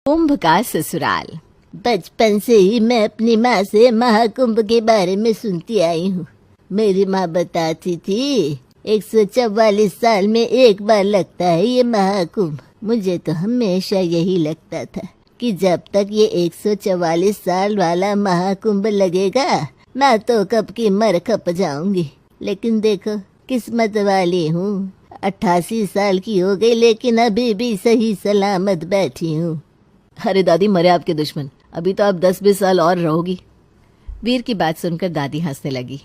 कुंभ का ससुराल। बचपन से ही मैं अपनी माँ से महाकुंभ के बारे में सुनती आई हूँ। मेरी माँ बताती थी 144 साल में एक बार लगता है ये महाकुंभ। मुझे तो हमेशा यही लगता था कि जब तक ये 144 साल वाला महाकुंभ लगेगा मैं तो कब की मर खप जाऊंगी। लेकिन देखो किस्मत वाली हूँ, 88 साल की हो गई लेकिन अभी भी सही सलामत बैठी हूँ। अरे दादी, मरे आपके दुश्मन, अभी तो आप 10-20 साल और रहोगी। वीर की बात सुनकर दादी हंसने लगी।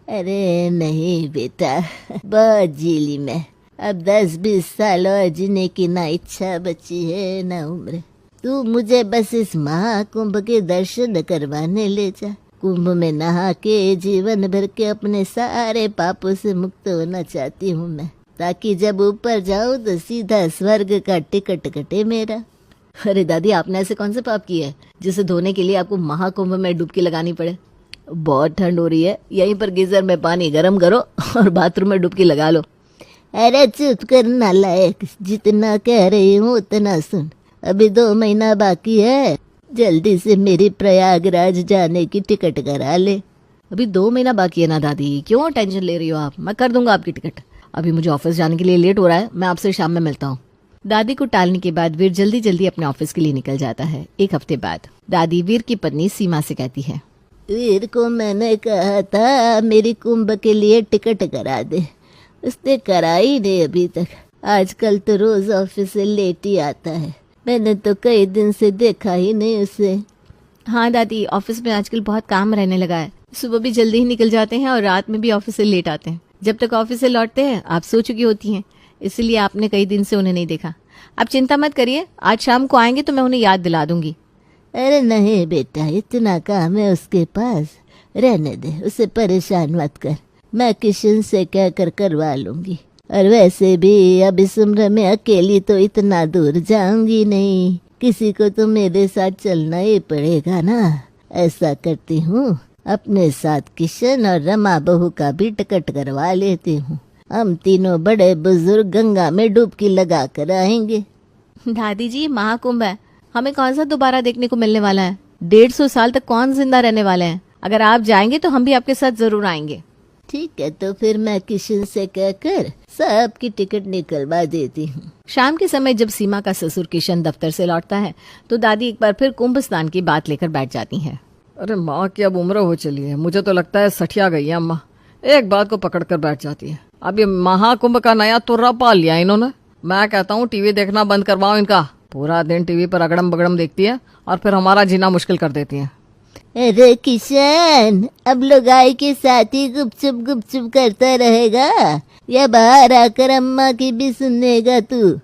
अरे नहीं बेटा, बहुत जी ली मैं। अब 10-20 साल और जीने की ना इच्छा बची है ना उम्र। तू मुझे बस इस महाकुंभ के दर्शन करवाने ले जा। कुंभ में नहा के जीवन भर के अपने सारे पापों से मुक्त होना चाहती हूँ मैं, ताकि जब ऊपर जाऊँ तो सीधा स्वर्ग का टिकट कटे मेरा। अरे दादी, आपने ऐसे कौन से पाप किए हैं जिसे धोने के लिए आपको महाकुंभ में डुबकी लगानी पड़े? बहुत ठंड हो रही है, यहीं पर गीजर में पानी गर्म करो और बाथरूम में डुबकी लगा लो। अरे चुप कर नालायक, जितना कह रही हूँ उतना सुन। अभी 2 महीना बाकी है, जल्दी से मेरी प्रयागराज जाने की टिकट करा ले। अभी 2 महीना बाकी है ना दादी, क्यों टेंशन ले रही हो आप? मैं कर दूंगा आपकी टिकट। अभी मुझे ऑफिस जाने के लिए लेट हो रहा है, मैं आपसे शाम में मिलता हूँ। दादी को टालने के बाद वीर जल्दी जल्दी अपने ऑफिस के लिए निकल जाता है। एक हफ्ते बाद दादी वीर की पत्नी सीमा से कहती है, वीर को मैंने कहा था मेरी कुंभ के लिए टिकट करा दे, उसने कराई नहीं अभी तक। आजकल तो रोज ऑफिस से लेट ही आता है, मैंने तो कई दिन से देखा ही नहीं उसे। हाँ दादी, ऑफिस में आजकल बहुत काम रहने लगा है। सुबह भी जल्दी ही निकल जाते हैं और रात में भी ऑफिस से लेट आते हैं। जब तक ऑफिस से लौटते हैं आप सो चुकी होती हैं, इसलिए आपने कई दिन से उन्हें नहीं देखा। आप चिंता मत करिए, आज शाम को आएंगे तो मैं उन्हें याद दिला दूंगी। अरे नहीं बेटा, इतना काम है उसके पास, रहने दे, उसे परेशान मत कर। मैं किशन से कहकर करवा लूंगी। और वैसे भी अब इस उम्र में अकेली तो इतना दूर जाऊंगी नहीं, किसी को तो मेरे साथ चलना ही पड़ेगा ना। ऐसा करती हूँ, अपने साथ किशन और रमा बहू का भी टिकट करवा लेती हूँ। हम तीनों बड़े बुजुर्ग गंगा में डुबकी लगा कर आएंगे। दादी जी, महाकुंभ है, हमें कौन सा दोबारा देखने को मिलने वाला है? 150 साल तक कौन जिंदा रहने वाले हैं? अगर आप जाएंगे तो हम भी आपके साथ जरूर आएंगे। ठीक है, तो फिर मैं किशन से कहकर सबकी टिकट निकलवा देती हूँ। शाम के समय जब सीमा का ससुर किशन दफ्तर से लौटता है तो दादी एक बार फिर कुंभ स्नान की बात लेकर बैठ जाती हैं। अरे माँ की अब उम्र हो चली है, मुझे तो लगता है सठिया गई है अम्मा। एक बात को पकड़ कर बैठ जाती है। अब ये महाकुंभ का नया तुर्रा पाल लिया इन्होंने। मैं कहता हूँ टीवी देखना बंद करवाओ इनका। पूरा दिन टीवी पर अगड़म बगड़म देखती है और फिर हमारा जीना मुश्किल कर देती है। अरे किशन, अब लोग आए के साथ ही गुपचुप करता रहेगा या बाहर आकर अम्मा की भी सुनेगा तू?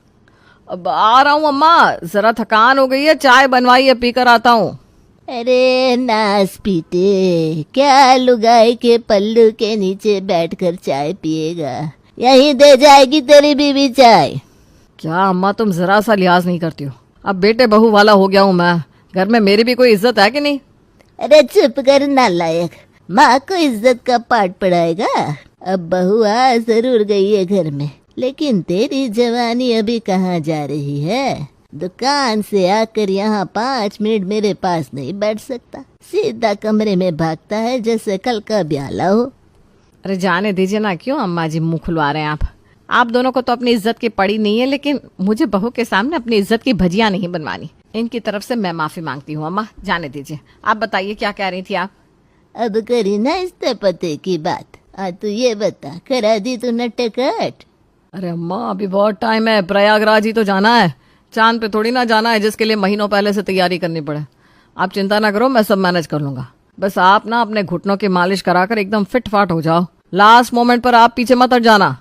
अब आ रहा हूँ अम्मा, जरा थकान हो गई है, चाय बनवाई है, पीकर आता हूँ। अरे नास पीटे, क्या लुगाई के पल्लू के नीचे बैठकर चाय पिएगा? यहीं दे जाएगी तेरी बीवी चाय। क्या अम्मा, तुम जरा सा लिहाज नहीं करती हो। अब बेटे बहू वाला हो गया हूँ मैं, घर में मेरी भी कोई इज्जत है कि नहीं? अरे चुप कर नालायक, माँ को इज्जत का पाठ पढ़ाएगा। अब बहू आ जरूर गई है घर में, लेकिन तेरी जवानी अभी कहाँ जा रही है? दुकान से आकर यहाँ 5 मिनट मेरे पास नहीं बैठ सकता, सीधा कमरे में भागता है जैसे कल का ब्याला हो। अरे जाने दीजिए ना, क्यों अम्मा जी मुंह खुलवा रहे हैं आप दोनों को तो अपनी इज्जत की पड़ी नहीं है, लेकिन मुझे बहू के सामने अपनी इज्जत की भजिया नहीं बनवानी। इनकी तरफ से मैं माफी मांगती हूँ अम्मा, जाने दीजिए। आप बताइए क्या कह रही थी आप? अब करी ना इस पते की बात। तू ये बता, करा दी तूने टिकट? अरे अम्मा, अभी बहुत टाइम है, प्रयागराज ही तो जाना है, चांद पे थोड़ी ना जाना है जिसके लिए महीनों पहले से तैयारी करनी पड़े। आप चिंता ना करो, मैं सब मैनेज कर लूंगा। बस आप ना अपने घुटनों की मालिश कराकर एकदम फिट फाट हो जाओ। लास्ट मोमेंट पर आप पीछे मत हट जाना।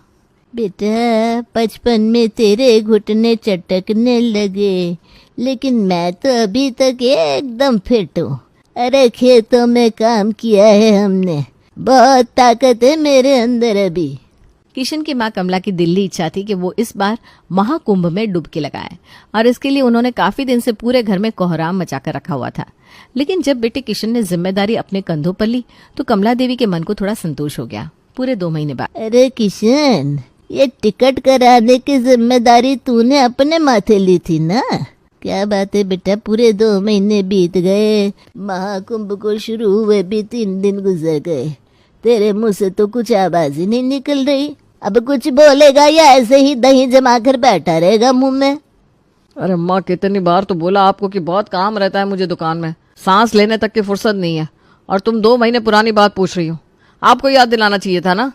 बेटा, बचपन में तेरे घुटने चटकने लगे, लेकिन मैं तो अभी तक एकदम फिट हूँ। अरे खेतों में काम किया है हमने, बहुत ताकत है मेरे अंदर अभी। किशन की माँ कमला की दिल्ली इच्छा थी कि वो इस बार महाकुंभ में डुबकी लगाए और इसके लिए उन्होंने काफी दिन से पूरे घर में कोहराम मचाकर रखा हुआ था। लेकिन जब बेटे किशन ने जिम्मेदारी अपने कंधों पर ली तो कमला देवी के मन को थोड़ा संतोष हो गया। पूरे 2 महीने बाद, अरे किशन, ये टिकट कराने की जिम्मेदारी तूने अपने माथे ली थी ना? क्या बात है बेटा, पूरे 2 महीने बीत गए, महाकुंभ को शुरू हुए भी 3 दिन गुजर गए, तेरे मुंह से तो कुछ आवाज ही नहीं निकल रही। अब कुछ बोलेगा या ऐसे ही दही जमा कर बैठा रहेगा मुंह में? अरे अम्मा, कितनी बार तो बोला आपको कि बहुत काम रहता है मुझे दुकान में, सांस लेने तक की फुर्सत नहीं है, और तुम 2 महीने पुरानी बात पूछ रही हो। आपको याद दिलाना चाहिए था ना।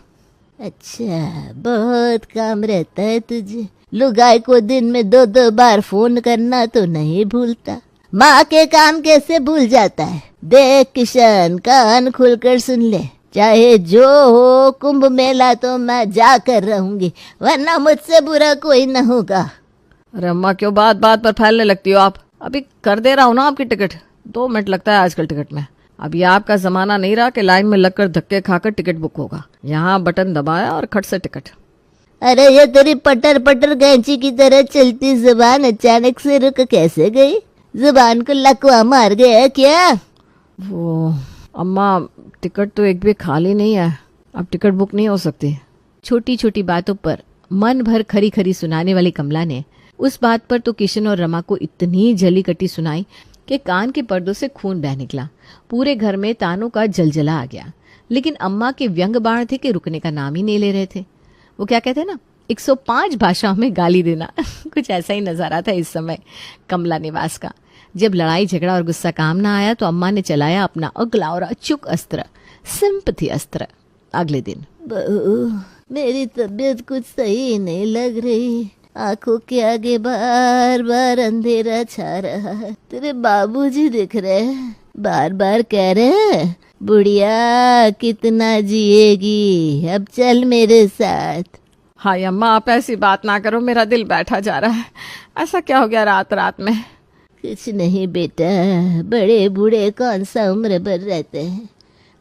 अच्छा, बहुत काम रहता है तुझे। लुगाई को दिन में 2-2 बार फोन करना तो नहीं भूलता, माँ के काम कैसे भूल जाता है? देख किशन, कान खुलकर सुन ले, चाहे जो हो कुंभ मेला तो मैं जाकर रहूंगी, वरना मुझसे बुरा कोई न होगा। अरे अम्मा, क्यों बात बात पर फैलने लगती हो आप? अभी कर दे रहा हूँ ना आपकी टिकट। 2 मिनट लगता है आजकल टिकट में। अब ये आपका जमाना नहीं रहा कि लाइन में लगकर धक्के खाकर टिकट बुक होगा। यहाँ बटन दबाया और खट से टिकट। अरे ये तेरी पटर पटर कैंची की तरह चलती जुबान अचानक से रुक कैसे गई? जुबान को लकवा मार गया क्या? वो अम्मा, टिकट तो एक भी खाली नहीं है, अब टिकट बुक नहीं हो सकती। छोटी छोटी बातों पर मन भर खरी खरी सुनाने वाली कमला ने उस बात पर तो किशन और रमा को इतनी जली कटी सुनाई कि कान के पर्दों से खून बह निकला। पूरे घर में तानों का जलजला आ गया, लेकिन अम्मा के व्यंग बाण थे कि रुकने का नाम ही नहीं ले रहे थे। वो क्या कहते हैं ना, 105 भाषाओं में गाली देना कुछ ऐसा ही नजारा था इस समय कमला निवास का। जब लड़ाई झगड़ा और गुस्सा काम ना आया तो अम्मा ने चलाया अपना अगला और अचूक अस्त्र, सिंपथी अस्त्र। अगले दिन, बहू, मेरी तबीयत कुछ सही नहीं लग रही, आंखों के आगे बार बार अंधेरा छा रहा है। तेरे बाबूजी दिख रहे हैं, बार बार कह रहे हैं, बुढ़िया कितना जिएगी, अब चल मेरे साथ। हाय अम्मा, आप ऐसी बात ना करो, मेरा दिल बैठा जा रहा है। ऐसा क्या हो गया रात रात में? कुछ नहीं बेटा, बड़े बूढ़े कौन सा उम्र भर रहते हैं,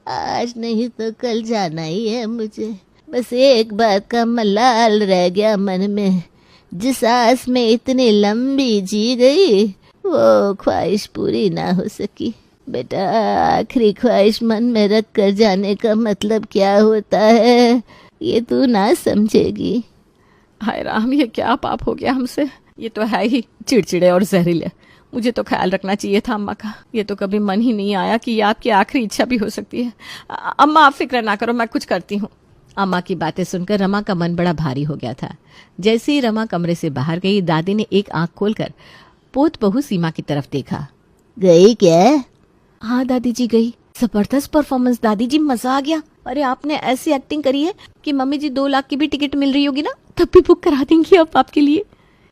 आज नहीं तो कल जाना ही है मुझे। बस एक बात का मलाल रह गया मन में, जिस आस में इतनी लंबी जी गई वो ख्वाहिश पूरी ना हो सकी। बेटा, आखिरी ख्वाहिश मन में रख कर जाने का मतलब क्या होता है ये तू ना समझेगी। हाय राम, ये क्या पाप हो गया हमसे? ये तो है ही चिड़चिड़े और जहरीले। मुझे तो ख्याल रखना चाहिए था अम्मा का। ये तो कभी मन ही नहीं आया कि ये आपकी आखिरी इच्छा भी हो सकती है। अम्मा, आप फिक्र ना करो, मैं कुछ करती हूँ। अम्मा की बातें सुनकर रमा का मन बड़ा भारी हो गया था। जैसे ही रमा कमरे से बाहर गई, दादी ने एक आंख खोलकर पोत बहू सीमा की तरफ देखा। गई क्या? हाँ दादी जी गई। जबरदस्त परफॉर्मेंस दादी जी, मजा आ गया। अरे आपने ऐसी एक्टिंग करी है कि मम्मी जी 2 लाख की भी टिकट मिल रही होगी ना, तब भी बुक करा देंगी अब आपके लिए।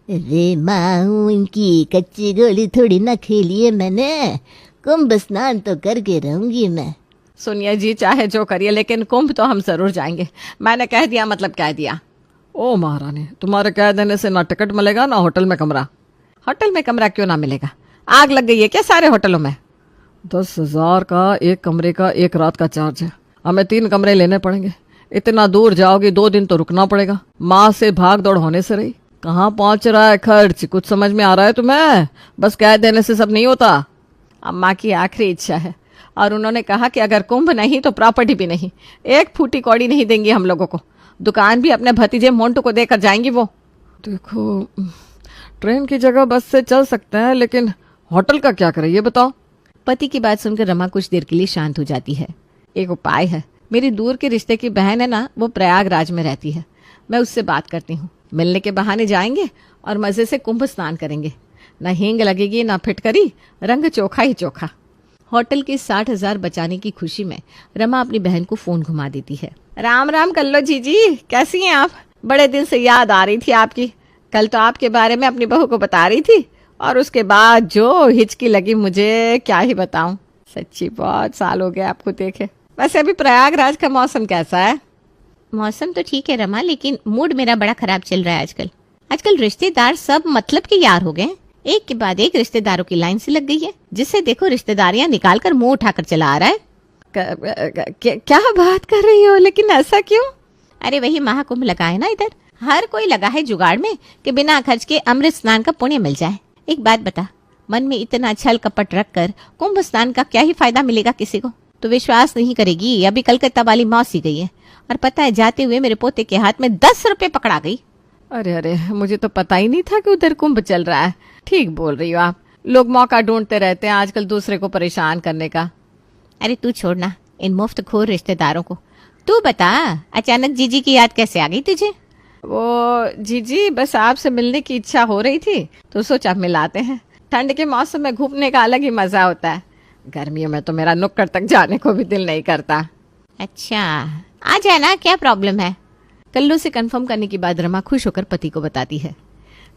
अरे माँ, इनकी कच्ची गोली थोड़ी ना खेली है मैंने, कुंभ स्नान तो करके रहूंगी मैं। सुनिए जी, चाहे जो करिए, लेकिन कुंभ तो हम जरूर जाएंगे। मैंने कह दिया मतलब कह दिया। ओ महारानी, तुम्हारे कह देने से ना टिकट मिलेगा ना होटल में कमरा। होटल में कमरा क्यों ना मिलेगा? आग लग गई है क्या सारे होटलों में? 10,000 का एक कमरे का 1 रात का चार्ज है। हमें 3 कमरे लेने पड़ेंगे। इतना दूर जाओगी, 2 दिन तो रुकना पड़ेगा। माँ से भाग दौड़ होने से रही। कहाँ पहुंच रहा है खर्च, कुछ समझ में आ रहा है तुम्हें? बस कह देने से सब नहीं होता। अम्मा की आखिरी इच्छा है, और उन्होंने कहा कि अगर कुंभ नहीं तो प्रॉपर्टी भी नहीं, 1 फूटी कौड़ी नहीं देंगी हम लोगों को। दुकान भी अपने भतीजे मोंटू को देकर जाएंगी वो। देखो, ट्रेन की जगह बस से चल सकते हैं, लेकिन होटल का क्या करें ये बताओ। पति की बात सुनकर रमा कुछ देर के लिए शांत हो जाती है। एक उपाय है। मेरी दूर के रिश्ते की बहन है ना, वो प्रयागराज में रहती है, मैं उससे बात करती हूँ। मिलने के बहाने जाएंगे और मजे से कुंभ स्नान करेंगे। ना हींग लगेगी ना फिटकरी, रंग चोखा ही चोखा। होटल के 60,000 बचाने की खुशी में रमा अपनी बहन को फोन घुमा देती है। राम राम कल्लो जीजी, कैसी हैं आप? बड़े दिन से याद आ रही थी आपकी। कल तो आपके बारे में अपनी बहू को बता रही थी, और उसके बाद जो हिचकी लगी मुझे, क्या ही बताऊं। सच्ची बहुत साल हो गए आपको देखे। वैसे अभी प्रयागराज का मौसम कैसा है? मौसम तो ठीक है रमा, लेकिन मूड मेरा बड़ा खराब चल रहा है आजकल। आजकल रिश्तेदार सब मतलब के यार हो गए। एक के बाद एक रिश्तेदारों की लाइन से लग गई है, जिससे देखो रिश्तेदारियां निकाल कर मुंह उठाकर चला आ रहा है। क्या बात कर रही हो? लेकिन ऐसा क्यों? अरे वही महाकुंभ लगा है ना इधर, हर कोई लगा है जुगाड़ में कि बिना खर्च के अमृत स्नान का पुण्य मिल जाए। एक बात बता, मन में इतना छल कपट रखकर कुंभ स्नान का क्या ही फायदा मिलेगा किसी को? तो विश्वास नहीं करेगी, अभी कलकत्ता वाली मौसी गई है, और पता है जाते हुए मेरे पोते के हाथ में 10 रुपए पकड़ा गई। अरे अरे, मुझे तो पता ही नहीं था कि उधर कुंभ चल रहा है। ठीक बोल रही हो आप, लोग मौका ढूंढते रहते हैं आजकल दूसरे को परेशान करने का। अरे तू छोड़ना इन मुफ्तखोर रिश्तेदारों को। तू बता, अचानक जीजी की याद कैसे आ गई तुझे? वो जीजी, बस आपसे मिलने की इच्छा हो रही थी तो सोचा मिलाते हैं। ठंड के मौसम में घूमने का अलग ही मजा होता है, गर्मियों में तो मेरा नुक्कड़ तक जाने को भी दिल नहीं करता। अच्छा, आ जाना, क्या प्रॉब्लम है? कल्लू से कंफर्म करने के बाद रमा खुश होकर पति को बताती है,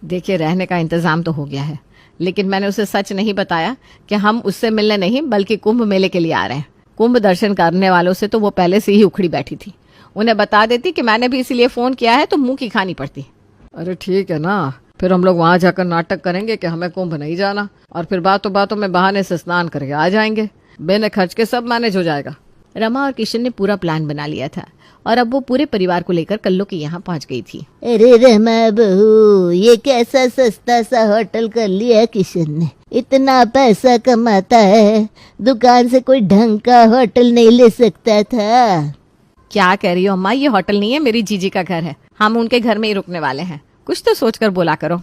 देखिए रहने का इंतजाम तो हो गया है, लेकिन मैंने उसे सच नहीं बताया कि हम उससे मिलने नहीं बल्कि कुंभ मेले के लिए आ रहे हैं। कुंभ दर्शन करने वालों से तो वो पहले से ही उखड़ी बैठी थी, उन्हें बता देती कि मैंने भी इसीलिए फोन किया है तो मुंह की खानी पड़ती। अरे ठीक है ना, फिर हम लोग वहां जाकर नाटक करेंगे कि हमें कुंभ नहीं जाना, और फिर बातों बातों में बहाने से स्नान करके आ जाएंगे, बिना खर्च के सब मैनेज हो जाएगा। रमा और किशन ने पूरा प्लान बना लिया था और अब वो पूरे परिवार को लेकर कल्लू के यहाँ पहुंच गई थी। अरे रमा बहू, ये कैसा सस्ता सा होटल कर लिया किशन ने। इतना पैसा कमाता है, दुकान से कोई ढंग का होटल नहीं ले सकता था। क्या कह रही हो अम्मा, ये होटल नहीं है, मेरी जीजी का घर है, हम उनके घर में ही रुकने वाले हैं, कुछ तो सोचकर बोला करो।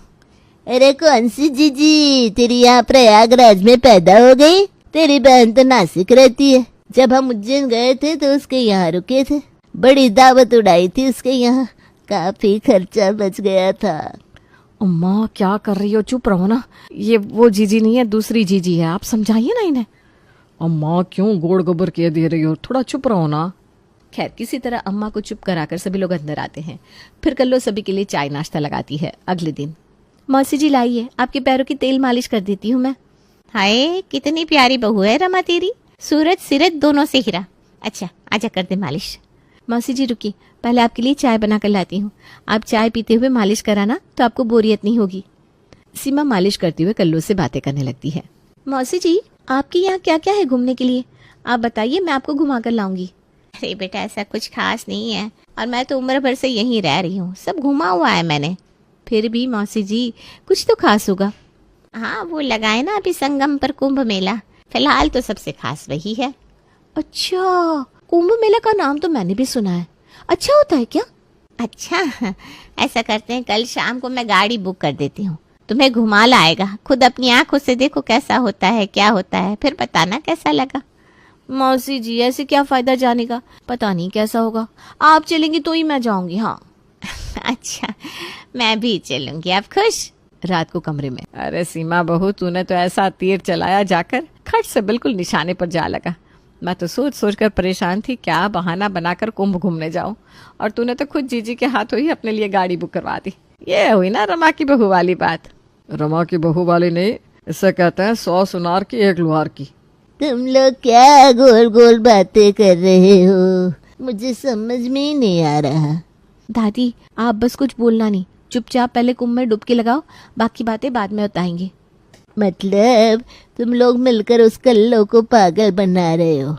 अरे कौन सी जीजी, तेरी यहाँ प्रयागराज में पैदा हो गई? तेरी बहन तो नासिक रहती है। जब हम उज्जैन गए थे तो उसके यहाँ रुके थे, बड़ी दावत उड़ाई थी उसके यहाँ, काफी खर्चा बच गया था। अम्मा क्या कर रही हो, चुप रहो ना, ये वो जीजी नहीं है, दूसरी जीजी है, आप समझाइए ना इन्हें। अम्मा क्यों गोड़ गोबर किए दे रही हो, थोड़ा चुप रहो ना। खैर, किसी तरह अम्मा को चुप कराकर सभी लोग अंदर आते हैं। फिर कल्लो सभी के लिए चाय नाश्ता लगाती है। अगले दिन, मौसी जी लाइए, आपके पैरों की तेल मालिश कर देती हूँ मैं। हाय, कितनी प्यारी बहू है रमा तेरी, सूरज सिरत दोनों से हीरा। अच्छा, आजा कर दे मालिश। मौसी जी रुकी, पहले आपके लिए चाय बना कर लाती हूँ, आप चाय पीते हुए मालिश कराना तो आपको बोरियत नहीं होगी। सीमा मालिश करते हुए कल्लू से बातें करने लगती है। मौसी जी, आपके यहाँ क्या क्या है घूमने के लिए, आप बताइए, मैं आपको घुमा कर लाऊंगी। अरे बेटा, ऐसा कुछ खास नहीं है, और मैं तो उम्र भर से यहीं रह रही हूँ, सब घुमा हुआ है मैंने। फिर भी मौसी जी, कुछ तो खास होगा। हाँ, वो लगाए ना अभी संगम पर कुंभ मेला, फिलहाल तो सबसे खास वही है। अच्छा, कुंभ मेला का नाम तो मैंने भी सुना है, अच्छा होता है क्या? अच्छा, ऐसा करते हैं, कल शाम को मैं गाड़ी बुक कर देती हूँ, तुम्हें घुमा लाएगा, खुद अपनी आंखों से देखो कैसा होता है, क्या होता है, फिर बताना कैसा लगा। मौसी जी, ऐसे क्या फायदा जाने का, पता नहीं कैसा होगा, आप चलेंगी तो ही मैं जाऊंगी। हाँ अच्छा, मैं भी चलूंगी, आप खुश? रात को कमरे में, अरे सीमा बहू, तूने तो ऐसा तीर चलाया जाकर खट से बिल्कुल निशाने पर जा लगा। मैं तो सोच सोच कर परेशान थी क्या बहाना बनाकर कुंभ घूमने जाऊं, और तूने तो खुद जीजी के हाथों ही अपने लिए गाड़ी बुक करवा दी। ये हुई ना रमा की बहू वाली बात। रमा की बहू वाली नहीं, इससे कहते हैं 100 सुनार की 1 लुहार की। तुम लोग क्या गोल गोल बातें कर रहे हो, मुझे समझ में ही नहीं आ रहा। दादी, आप बस कुछ बोलना नहीं, चुपचाप पहले कुंभ में डुबकी लगाओ, बाकी बातें बाद में बताएंगे। मतलब तुम लोग मिलकर उस कल्लो को पागल बना रहे हो,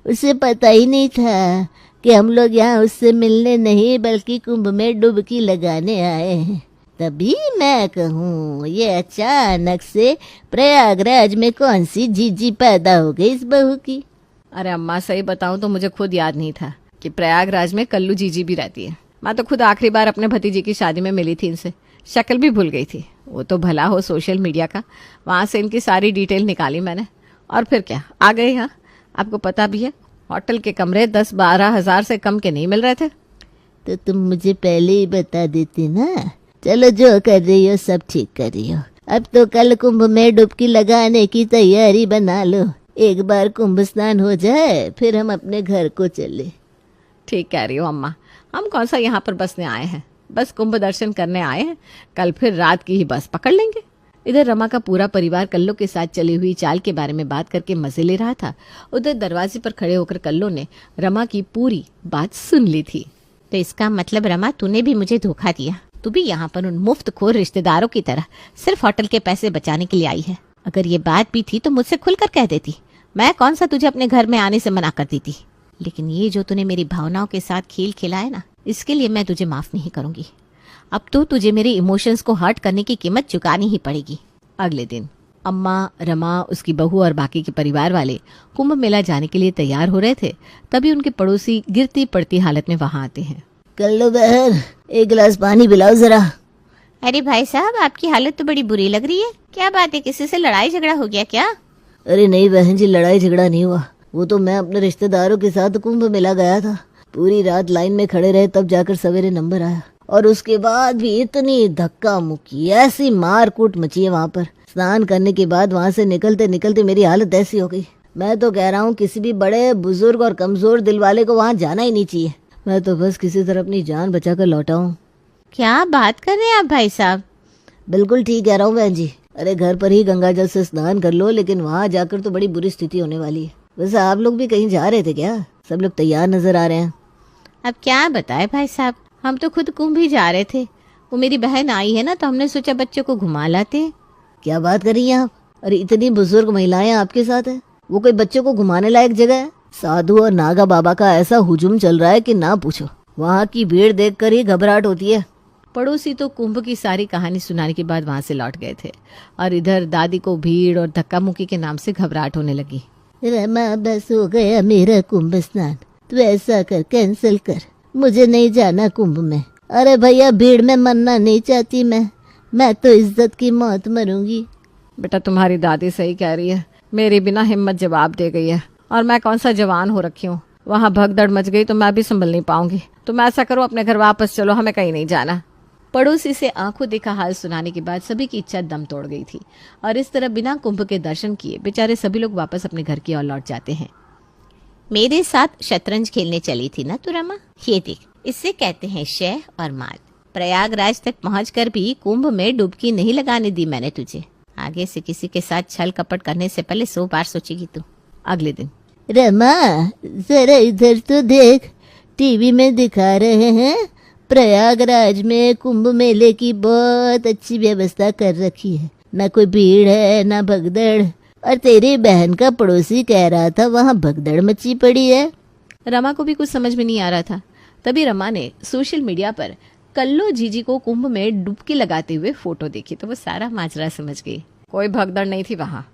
उसे पता ही नहीं था कि हम लोग यहाँ उससे मिलने नहीं बल्कि कुंभ में डुबकी लगाने आए हैं। तभी मैं कहूँ, ये अचानक से प्रयागराज में कौन सी जीजी पैदा हो गई इस बहू की। अरे अम्मा, सही बताऊं तो मुझे खुद याद नहीं था कि प्रयागराज में कल्लू जीजी भी रहती है। मैं तो खुद आखिरी बार अपने भतीजी की शादी में मिली थी इनसे, शक्ल भी भूल गई थी। वो तो भला हो सोशल मीडिया का, वहाँ से इनकी सारी डिटेल निकाली मैंने, और फिर क्या, आ गए यहाँ। आपको पता भी है, होटल के कमरे 10-12 हजार से कम के नहीं मिल रहे थे। तो तुम मुझे पहले ही बता देते ना। चलो, जो कर रही हो सब ठीक कर रही हो, अब तो कल कुंभ में डुबकी लगाने की तैयारी बना लो। एक बार कुंभ स्नान हो जाए फिर हम अपने घर को चले। ठीक कह रही हो अम्मा, हम कौन सा यहाँ पर बसने आए हैं, बस कुंभ दर्शन करने आए हैं, कल फिर रात की ही बस पकड़ लेंगे। इधर रमा का पूरा परिवार कल्लो के साथ चली हुई चाल के बारे में बात करके मजे ले रहा था। उधर दरवाजे पर खड़े होकर कल्लो ने रमा की पूरी बात सुन ली थी। तो इसका मतलब रमा, तूने भी मुझे धोखा दिया, तू भी यहाँ पर उन मुफ्तखोर रिश्तेदारों की तरह सिर्फ होटल के पैसे बचाने के लिए आई है। अगर ये बात भी थी तो मुझसे खुलकर कह देती, मैं कौन सा तुझे अपने घर में आने से मना कर देती। लेकिन ये जो तूने मेरी भावनाओं के साथ खेल खेला है ना, इसके लिए मैं तुझे माफ नहीं करूंगी। अब तो तुझे मेरे इमोशंस को हर्ट करने की कीमत चुकानी ही पड़ेगी। अगले दिन अम्मा, रमा, उसकी बहू और बाकी के परिवार वाले कुंभ मेला जाने के लिए तैयार हो रहे थे, तभी उनके पड़ोसी गिरती पड़ती हालत में वहां आते हैं। कल्लो बहन, एक गिलास पानी पिलाओ जरा। अरे भाई साहब, आपकी हालत तो बड़ी बुरी लग रही है। क्या बात है, किसी से लड़ाई झगड़ा हो गया क्या? अरे नहीं बहन जी, लड़ाई झगड़ा नहीं हुआ। वो तो मैं अपने रिश्तेदारों के साथ कुंभ मेला गया था। पूरी रात लाइन में खड़े रहे, तब जाकर सवेरे नंबर आया। और उसके बाद भी इतनी धक्का मुक्की, ऐसी मार कूट मची है वहाँ पर। स्नान करने के बाद वहाँ से निकलते निकलते मेरी हालत ऐसी हो गई। मैं तो कह रहा हूँ किसी भी बड़े बुजुर्ग और कमजोर दिल वाले को वहाँ जाना ही नहीं चाहिए। मैं तो बस किसी तरह अपनी जान बचाकर लौटा हूँ। क्या बात कर रहे हैं आप भाई साहब? बिल्कुल ठीक कह रहा हूँ बहन जी। अरे घर पर ही गंगा जल से स्नान कर लो, लेकिन वहाँ जाकर तो बड़ी बुरी स्थिति होने वाली है। वैसे आप लोग भी कहीं जा रहे थे क्या? सब लोग तैयार नजर आ रहे हैं। अब क्या बताए भाई साहब, हम तो खुद कुंभ ही जा रहे थे। वो मेरी बहन आई है ना, तो हमने सोचा बच्चों को घुमा लाते। क्या बात कर रही हैं आप? अरे इतनी बुजुर्ग महिलाएं आपके साथ है, वो कोई बच्चों को घुमाने लायक जगह है? साधु और नागा बाबा का ऐसा हुजूम चल रहा है कि ना पूछो। वहाँ की भीड़ देखकर ही घबराहट होती है। पड़ोसी तो कुंभ की सारी कहानी सुनाने के बाद वहां से लौट गए थे और इधर दादी को भीड़ और धक्का मुक्की के नाम से घबराहट होने लगी। रमा, बस हो गया मेरा कुंभ स्नान, तू ऐसा कर, कैंसिल कर, मुझे नहीं जाना कुंभ में। अरे भैया, भीड़ में मरना नहीं चाहती मैं तो इज्जत की मौत मरूंगी। बेटा तुम्हारी दादी सही कह रही है, मेरी बिना हिम्मत जवाब दे गई है। और मैं कौन सा जवान हो रखी हूँ, वहाँ भगदड़ मच गई तो मैं भी संभल नहीं पाऊंगी। तुम ऐसा करो, अपने घर वापस चलो, हमें कहीं नहीं जाना। पड़ोसी से आंखों देखा हाल सुनाने के बाद सभी की इच्छा दम तोड़ गई थी और इस तरह बिना कुंभ के दर्शन किए बेचारे सभी लोग वापस अपने घर की ओर लौट जाते हैं। मेरे साथ शतरंज खेलने चली थी ना तू रमा, ये देख, इससे कहते हैं शह और माल। प्रयागराज तक पहुंचकर भी कुंभ में डुबकी नहीं लगाने दी मैंने तुझे। आगे से किसी के साथ छल कपट करने से पहले 100 बार सोचेगी तू। अगले दिन रमा, जरा इधर तो देख, टीवी में दिखा रहे हैं प्रयागराज में कुंभ मेले की बहुत अच्छी व्यवस्था कर रखी है। न कोई भीड़ है न भगदड़। और तेरी बहन का पड़ोसी कह रहा था वहाँ भगदड़ मची पड़ी है। रमा को भी कुछ समझ में नहीं आ रहा था। तभी रमा ने सोशल मीडिया पर कल्लो जीजी को कुंभ में डुबकी लगाते हुए फोटो देखी तो वो सारा माजरा समझ गई। कोई भगदड़ नहीं थी वहाँ।